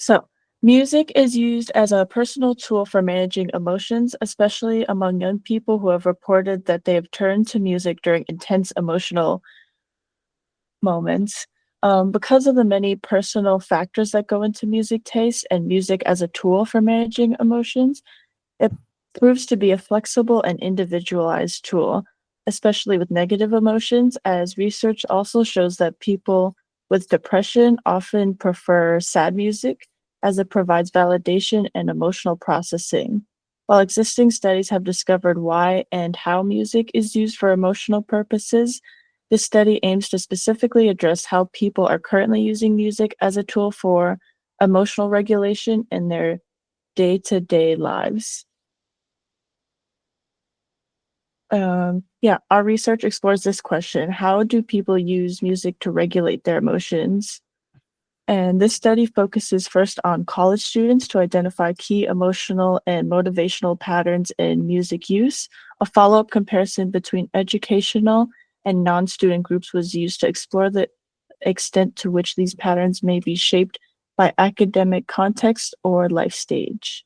So, music is used as a personal tool for managing emotions, especially among young people who have reported that they have turned to music during intense emotional moments. Because of the many personal factors that go into music taste and music as a tool for managing emotions, it proves to be a flexible and individualized tool, especially with negative emotions, as research also shows that people with depression often prefer sad music as it provides validation and emotional processing. While existing studies have discovered why and how music is used for emotional purposes, this study aims to specifically address how people are currently using music as a tool for emotional regulation in their day-to-day lives. Yeah, our research explores this question. How do people use music to regulate their emotions? And this study focuses first on college students to identify key emotional and motivational patterns in music use. A follow-up comparison between educational and non-student groups was used to explore the extent to which these patterns may be shaped by academic context or life stage.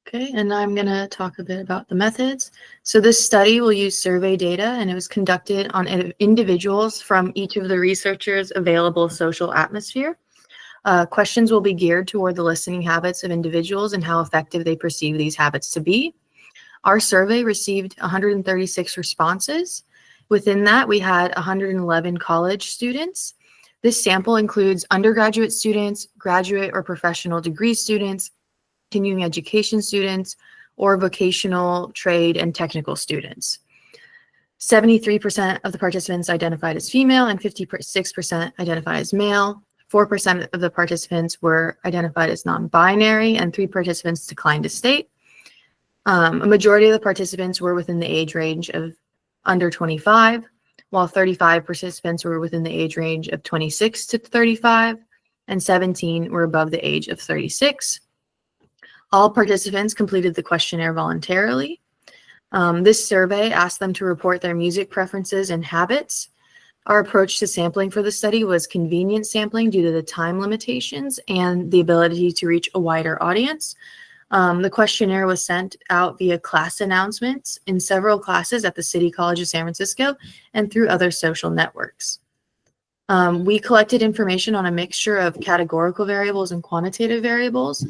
Okay, and now I'm going to talk a bit about the methods. So this study will use survey data, and it was conducted on individuals from each of the researchers' available social atmosphere. Questions will be geared toward the listening habits of individuals and how effective they perceive these habits to be. Our survey received 136 responses. Within that, we had 111 college students. This sample includes undergraduate students, graduate or professional degree students, continuing education students, or vocational, trade, and technical students. 73% of the participants identified as female and 56% identified as male. 4% of the participants were identified as non-binary, and 3 participants declined to state. A majority of the participants were within the age range of under 25, while 35 participants were within the age range of 26 to 35, and 17 were above the age of 36. All participants completed the questionnaire voluntarily. This survey asked them to report their music preferences and habits. Our approach to sampling for the study was convenient sampling due to the time limitations and the ability to reach a wider audience. The questionnaire was sent out via class announcements in several classes at the City College of San Francisco and through other social networks. We collected information on a mixture of categorical variables and quantitative variables.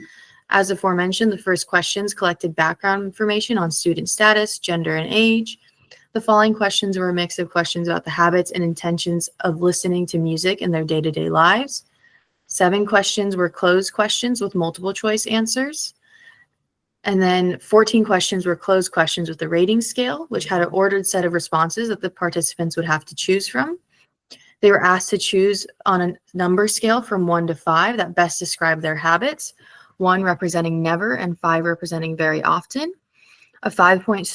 As aforementioned, the first questions collected background information on student status, gender, and age. The following questions were a mix of questions about the habits and intentions of listening to music in their day-to-day lives. 7 questions were closed questions with multiple choice answers. And then 14 questions were closed questions with a rating scale, which had an ordered set of responses that the participants would have to choose from. They were asked to choose on a number scale from 1 to 5 that best described their habits, 1 representing never and 5 representing very often. A 5-point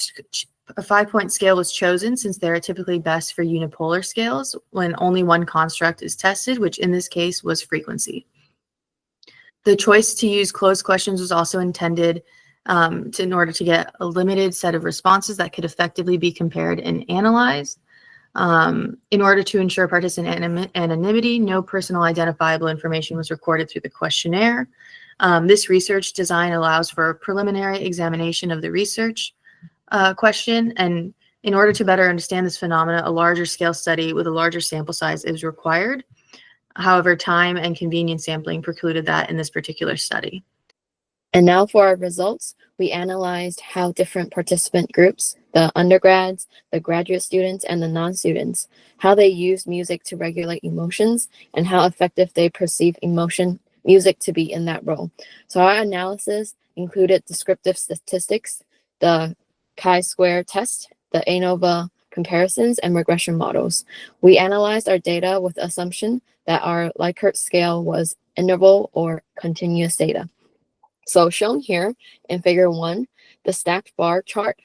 scale was chosen since they are typically best for unipolar scales when only one construct is tested, which in this case was frequency. The choice to use closed questions was also intended in order to get a limited set of responses that could effectively be compared and analyzed. In order to ensure participant anonymity, no personal identifiable information was recorded through the questionnaire. This research design allows for a preliminary examination of the research question, and in order to better understand this phenomena, a larger scale study with a larger sample size is required. However, time and convenience sampling precluded that in this particular study. And now for our results, we analyzed how different participant groups, the undergrads, the graduate students, and the non-students, how they use music to regulate emotions and how effective they perceive music to be in that role. So our analysis included descriptive statistics, the chi-square test, the ANOVA comparisons, and regression models. We analyzed our data with the assumption that our Likert scale was interval or continuous data. So shown here in figure 1, the stacked bar chart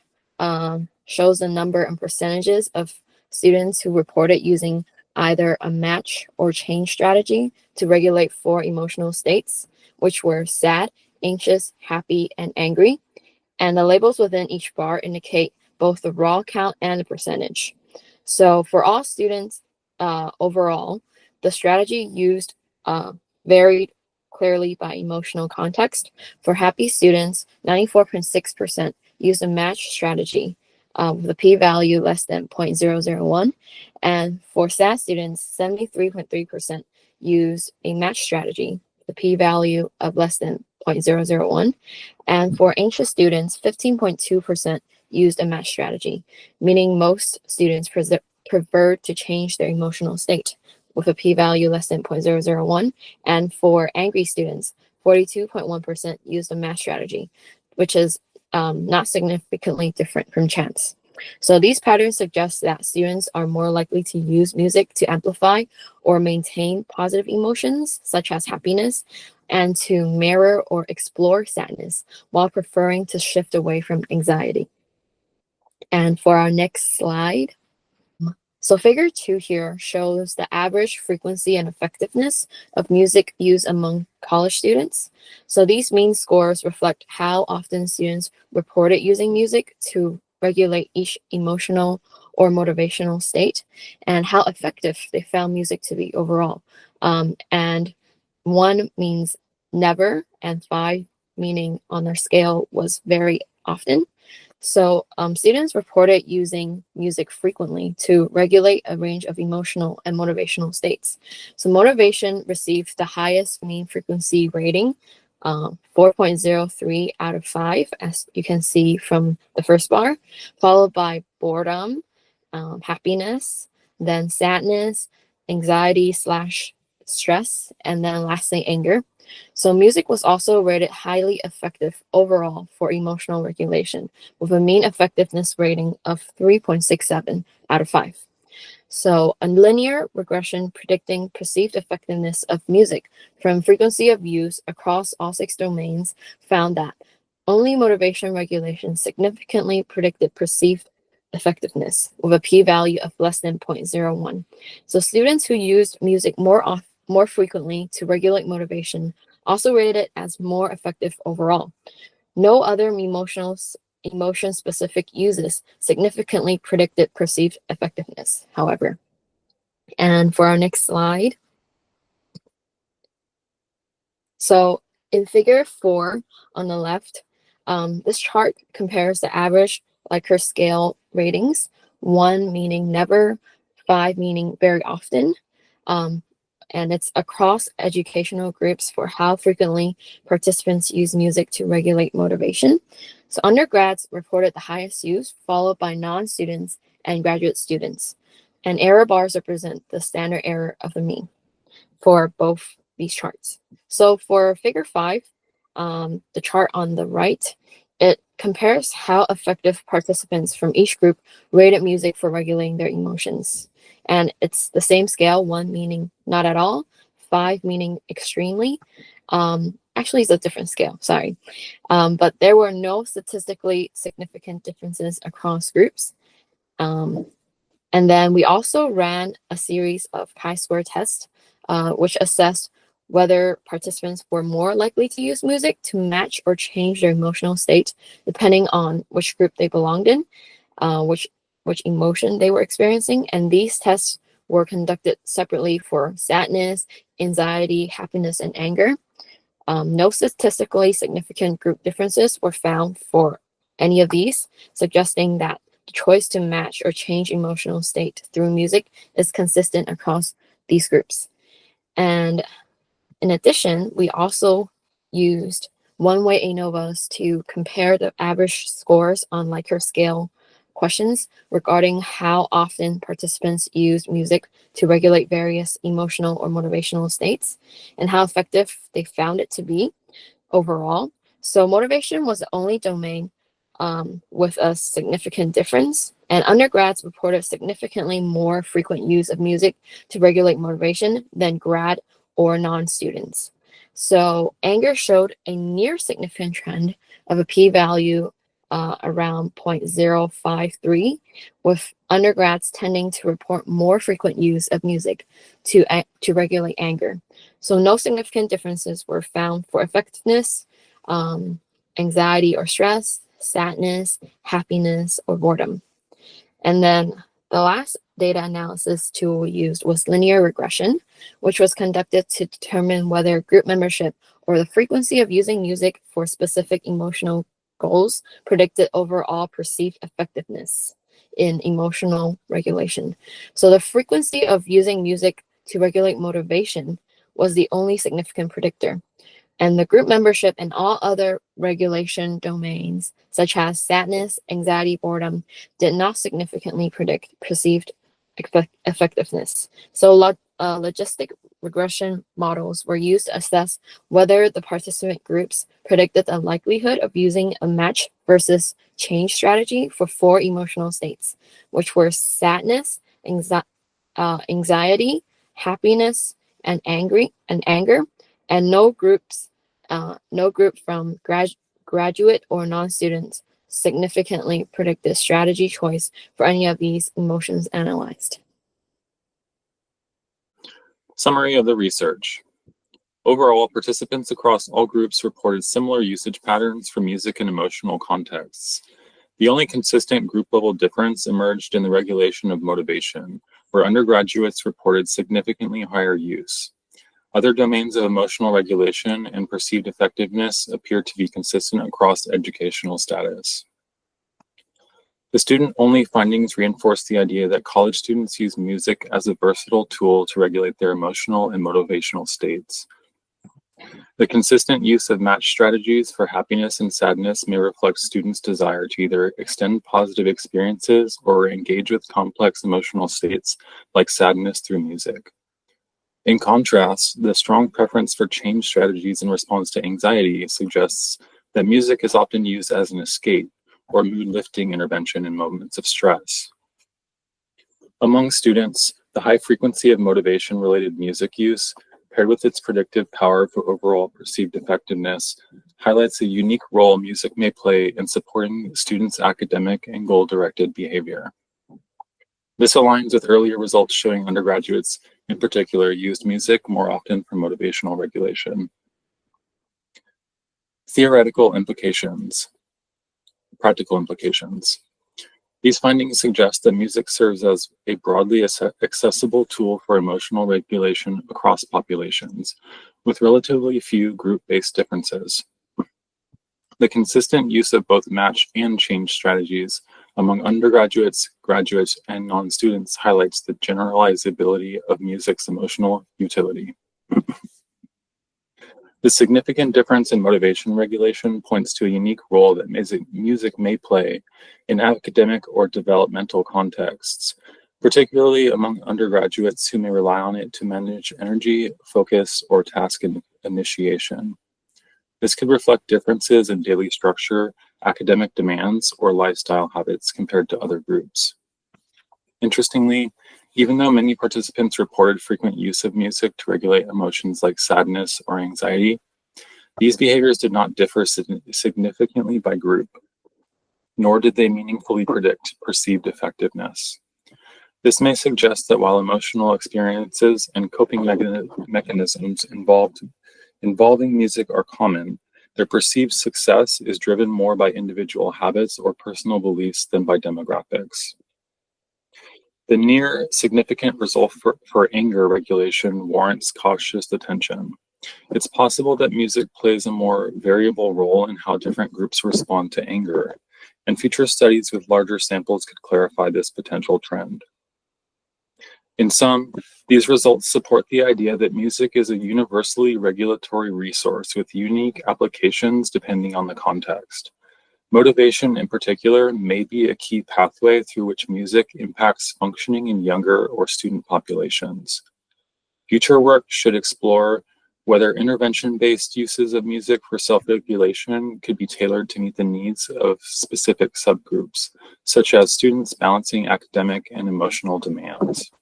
shows the number and percentages of students who reported using either a match or change strategy to regulate 4 emotional states, which were sad, anxious, happy, and angry. And the labels within each bar indicate both the raw count and the percentage. So for all students overall, The strategy used varied clearly by emotional context. For happy students, 94.6% used a match strategy with a p-value less than 0.001. And for sad students, 73.3% used a match strategy, the p-value of less than 0.001. And for anxious students, 15.2% used a match strategy, meaning most students preferred to change their emotional state with a p-value less than 0.001. And for angry students, 42.1% used a match strategy, which is not significantly different from chance. So these patterns suggest that students are more likely to use music to amplify or maintain positive emotions, such as happiness, and to mirror or explore sadness, while preferring to shift away from anxiety. And for our next slide, so figure 2 here shows the average frequency and effectiveness of music use among college students. So these mean scores reflect how often students reported using music to regulate each emotional or motivational state, and how effective they found music to be overall. And 1 means never, and 5 meaning on their scale was very often. So students reported using music frequently to regulate a range of emotional and motivational states. So motivation received the highest mean frequency rating, 4.03 out of 5, as you can see from the first bar, followed by boredom, happiness, then sadness, anxiety/stress, and then lastly anger. So music was also rated highly effective overall for emotional regulation, with a mean effectiveness rating of 3.67 out of 5. So a linear regression predicting perceived effectiveness of music from frequency of use across all 6 domains found that only motivation regulation significantly predicted perceived effectiveness with a p-value of less than 0.01. So students who used music more frequently to regulate motivation also rated it as more effective overall. No other emotion-specific uses significantly predicted perceived effectiveness, however. And for our next slide. So in figure 4 on the left, this chart compares the average Likert scale ratings, 1 meaning never, 5 meaning very often. And it's across educational groups for how frequently participants use music to regulate motivation. So undergrads reported the highest use, followed by non-students and graduate students. And error bars represent the standard error of the mean for both these charts. So for figure 5, the chart on the right, it compares how effective participants from each group rated music for regulating their emotions. And it's the same scale, 1 meaning not at all, 5 meaning extremely. Actually, it's a different scale, sorry. But there were no statistically significant differences across groups. And then we also ran a series of chi-square tests, which assessed whether participants were more likely to use music to match or change their emotional state, depending on which group they belonged in, which emotion they were experiencing. And these tests were conducted separately for sadness, anxiety, happiness, and anger. No statistically significant group differences were found for any of these, suggesting that the choice to match or change emotional state through music is consistent across these groups. And in addition, we also used one-way ANOVAs to compare the average scores on Likert scale questions regarding how often participants used music to regulate various emotional or motivational states and how effective they found it to be overall. So motivation was the only domain with a significant difference, and undergrads reported significantly more frequent use of music to regulate motivation than grad or non-students. So anger showed a near significant trend of a p-value around 0.053, with undergrads tending to report more frequent use of music to regulate anger. So no significant differences were found for effectiveness, anxiety or stress, sadness, happiness, or boredom. And then The last data analysis tool we used was linear regression, which was conducted to determine whether group membership or the frequency of using music for specific emotional goals predicted overall perceived effectiveness in emotional regulation. So the frequency of using music to regulate motivation was the only significant predictor. And the group membership and all other regulation domains, such as sadness, anxiety, boredom, did not significantly predict perceived effectiveness. So logistic regression models were used to assess whether the participant groups predicted the likelihood of using a match versus change strategy for 4 emotional states, which were sadness, anxiety, happiness, and anger, and no group from graduate or non-students significantly predicted strategy choice for any of these emotions analyzed. Summary of the research. Overall, participants across all groups reported similar usage patterns for music and emotional contexts. The only consistent group-level difference emerged in the regulation of motivation, where undergraduates reported significantly higher use. Other domains of emotional regulation and perceived effectiveness appear to be consistent across educational status. The student-only findings reinforce the idea that college students use music as a versatile tool to regulate their emotional and motivational states. The consistent use of match strategies for happiness and sadness may reflect students' desire to either extend positive experiences or engage with complex emotional states like sadness through music. In contrast, the strong preference for change strategies in response to anxiety suggests that music is often used as an escape or mood-lifting intervention in moments of stress. Among students, the high frequency of motivation-related music use, paired with its predictive power for overall perceived effectiveness, highlights a unique role music may play in supporting students' academic and goal-directed behavior. This aligns with earlier results showing undergraduates, in particular, used music more often for motivational regulation. Theoretical implications. Practical implications. These findings suggest that music serves as a broadly accessible tool for emotional regulation across populations, with relatively few group-based differences. The consistent use of both match and change strategies among undergraduates, graduates, and non-students highlights the generalizability of music's emotional utility. The significant difference in motivation regulation points to a unique role that music may play in academic or developmental contexts, particularly among undergraduates who may rely on it to manage energy, focus, or task initiation. This could reflect differences in daily structure, academic demands, or lifestyle habits compared to other groups. Interestingly, even though many participants reported frequent use of music to regulate emotions like sadness or anxiety, these behaviors did not differ significantly by group, nor did they meaningfully predict perceived effectiveness. This may suggest that while emotional experiences and coping mechanisms involving music are common, their perceived success is driven more by individual habits or personal beliefs than by demographics. The near significant result for anger regulation warrants cautious attention. It's possible that music plays a more variable role in how different groups respond to anger, and future studies with larger samples could clarify this potential trend. In sum, these results support the idea that music is a universally regulatory resource with unique applications depending on the context. Motivation, in particular, may be a key pathway through which music impacts functioning in younger or student populations. Future work should explore whether intervention-based uses of music for self-regulation could be tailored to meet the needs of specific subgroups, such as students balancing academic and emotional demands.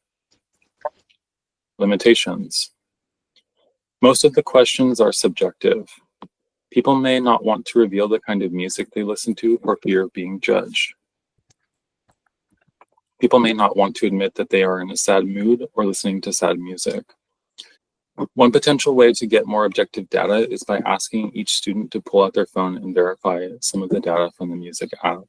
Limitations. Most of the questions are subjective. People may not want to reveal the kind of music they listen to for fear of being judged. People may not want to admit that they are in a sad mood or listening to sad music. One potential way to get more objective data is by asking each student to pull out their phone and verify some of the data from the music app.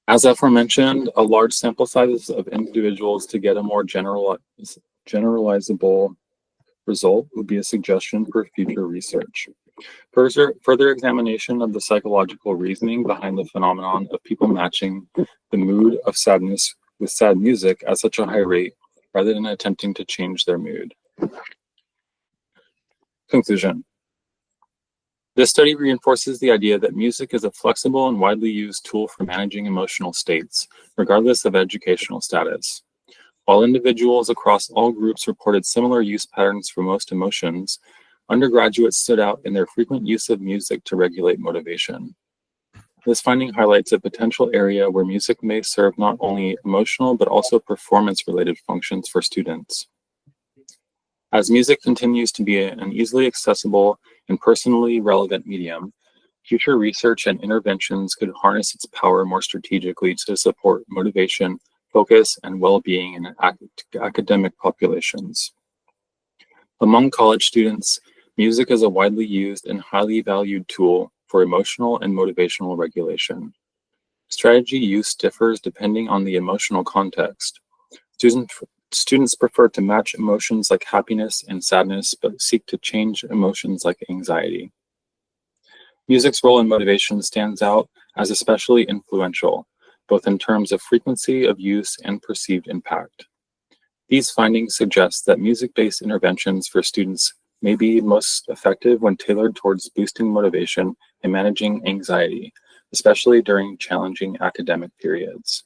As aforementioned, a large sample size of individuals to get a more generalizable result would be a suggestion for future research. Further examination of the psychological reasoning behind the phenomenon of people matching the mood of sadness with sad music at such a high rate, rather than attempting to change their mood. Conclusion. This study reinforces the idea that music is a flexible and widely used tool for managing emotional states, regardless of educational status. While individuals across all groups reported similar use patterns for most emotions, undergraduates stood out in their frequent use of music to regulate motivation. This finding highlights a potential area where music may serve not only emotional but also performance-related functions for students. As music continues to be an easily accessible and personally relevant medium, future research and interventions could harness its power more strategically to support motivation, focus, and well-being in academic populations. Among college students, music is a widely used and highly valued tool for emotional and motivational regulation. Strategy use differs depending on the emotional context. Students prefer to match emotions like happiness and sadness, but seek to change emotions like anxiety. Music's role in motivation stands out as especially influential, both in terms of frequency of use and perceived impact. These findings suggest that music-based interventions for students may be most effective when tailored towards boosting motivation and managing anxiety, especially during challenging academic periods.